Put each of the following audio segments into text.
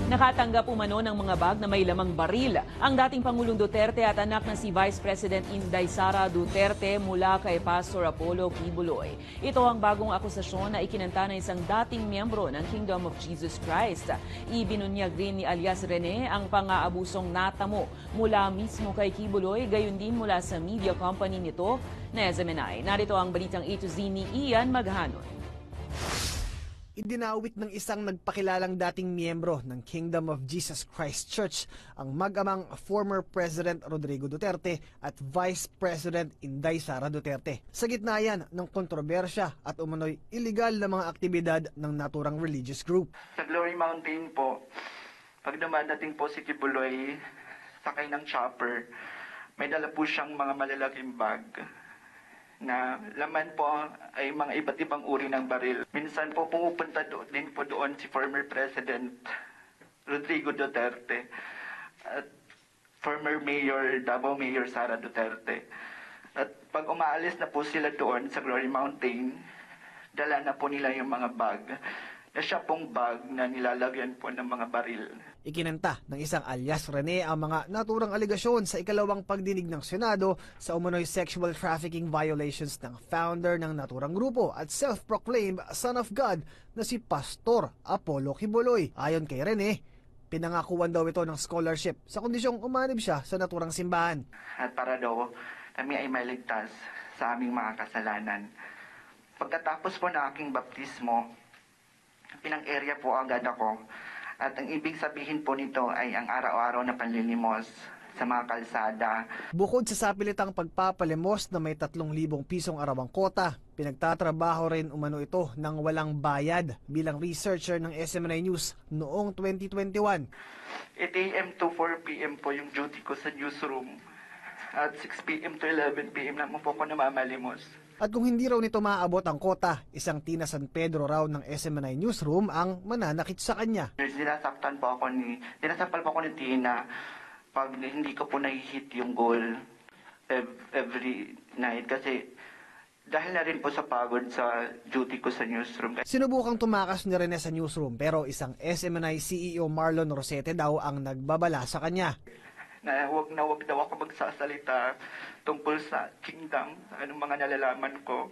Nakatanggap umano ng mga bag na may lamang baril ang dating Pangulong Duterte at anak na si Vice President Inday Sara Duterte mula kay Pastor Apollo Kibuloy. Ito ang bagong akusasyon na ikinanta ng isang dating miyembro ng Kingdom of Jesus Christ. Ibinunyag rin ni alias Rene ang pang-aabusong natamo mula mismo kay Kibuloy, gayon din mula sa media company nito na SMNI. Narito ang balitang A to Z ni Ian Maghanon. Idinawit ng isang nagpakilalang dating miyembro ng Kingdom of Jesus Christ Church ang mag-amang former President Rodrigo Duterte at Vice President Inday Sara Duterte. Sa gitna yan ng kontrobersya at umano'y iligal na mga aktibidad ng naturang religious group. Sa Glory Mountain po, pag dumadating po si Kibuloy, sakay ng chopper, may dala po siyang mga malalaking bag na laman po ay mga iba't ibang uri ng baril. Minsan po pumupunta din po doon si former President Rodrigo Duterte at former Mayor, Davao Mayor Sara Duterte. At pag umaalis na po sila doon sa Glory Mountain, dala na po nila yung mga bag na siya pong bag na nilalagyan po ng mga baril. Ikinanta ng isang alias Rene ang mga naturang aligasyon sa ikalawang pagdinig ng Senado sa umano'y sexual trafficking violations ng founder ng naturang grupo at self-proclaimed Son of God na si Pastor Apollo Kibuloy. Ayon kay Rene, pinangakuan daw ito ng scholarship sa kondisyong umanib siya sa naturang simbahan. At para daw kami ay maligtas sa aming mga kasalanan. Pagkatapos po ng aking baptismo, pinang-area po agad ako. At ang ibig sabihin po nito ay ang araw-araw na panlilimos sa mga kalsada. Bukod sa sapilitang pagpapalimos na may 3,000 pisong arawang kota, pinagtatrabaho rin umano ito ng walang bayad bilang researcher ng SMNI News noong 2021. 8 a.m. to 4 p.m. po yung duty ko sa newsroom. At 6 p.m. to 11 p.m. naman po ako namamalimos. At kung hindi raw nito maaabot ang kota, isang Tina San Pedro raw ng SMNI Newsroom ang mananakit sa kanya. Dinasaktan po ako ni Tina pag hindi ko po nahihit yung goal every night kasi dahil na rin po sa pagod sa duty ko sa newsroom. Sinubukang tumakas ni Rene sa newsroom pero isang SMNI CEO Marlon Rosete daw ang nagbabala sa kanya. Na wag daw ako magsasalita tungkol sa kingdom, sa anong mga nalalaman ko,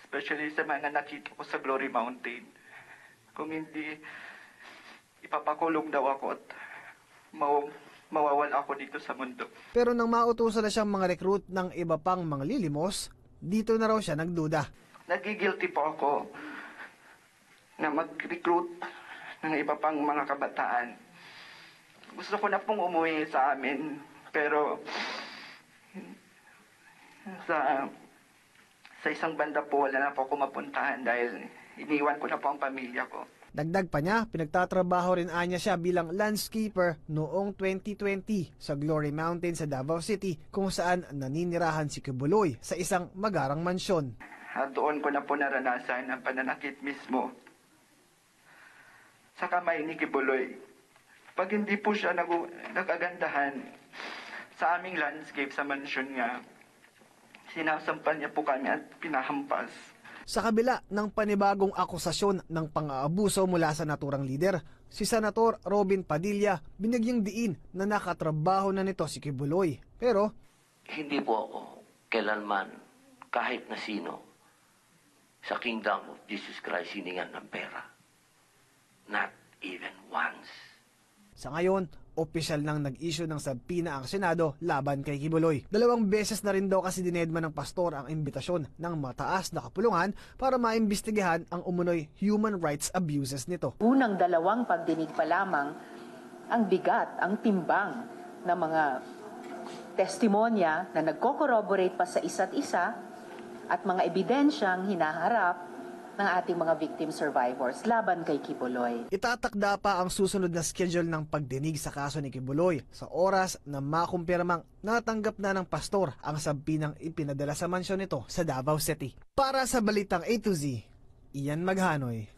especially sa mga nakita ko sa Glory Mountain. Kung hindi, ipapakulong daw ako at mawawala ako dito sa mundo. Pero nang mautusan na siyang mga recruit ng iba pang mga lilimos, dito na raw siya nagduda. Nagigilty po ako na mag-recruit ng iba pang mga kabataan. Gusto ko na pong umuwi sa amin, pero sa isang banda po wala na po ako mapuntahan dahil iniwan ko na po ang pamilya ko. Dagdag pa niya, pinagtatrabaho rin anya siya bilang landscaper noong 2020 sa Glory Mountain sa Davao City kung saan naninirahan si Kibuloy sa isang magarang mansyon. At doon ko na po naranasan ang pananakit mismo sa kamay ni Kibuloy. Pag hindi po siya nagagandahan sa aming landscape sa mansyon niya, sinasampan niya po kami at pinahampas. Sa kabila ng panibagong akusasyon ng pang-aabuso mula sa naturang lider, si Senator Robin Padilla binigyang diin na nakatrabaho na nito si Kibuloy. Pero hindi po ako kailanman kahit na sino sa Kingdom of Jesus Christ hiningan ng pera. Not even once. Sa ngayon, opisyal nang nag-issue ng subpoena ang Senado laban kay Kibuloy. 2 beses na rin daw kasi dinedma ng pastor ang imbitasyon ng mataas na kapulungan para maimbestigahan ang umunoy human rights abuses nito. Unang 2 pagdinig pa lamang, ang bigat, ang timbang ng mga testimonya na nagko-corroborate pa sa isa't isa at mga ebidensyang hinaharap ng ating mga victim survivors laban kay Kibuloy. Itatakda pa ang susunod na schedule ng pagdinig sa kaso ni Kibuloy sa oras na makumpirmang natanggap na ng pastor ang subpoenang ipinadala sa mansyon nito sa Davao City. Para sa Balitang A to Z, Ian Maghanoy.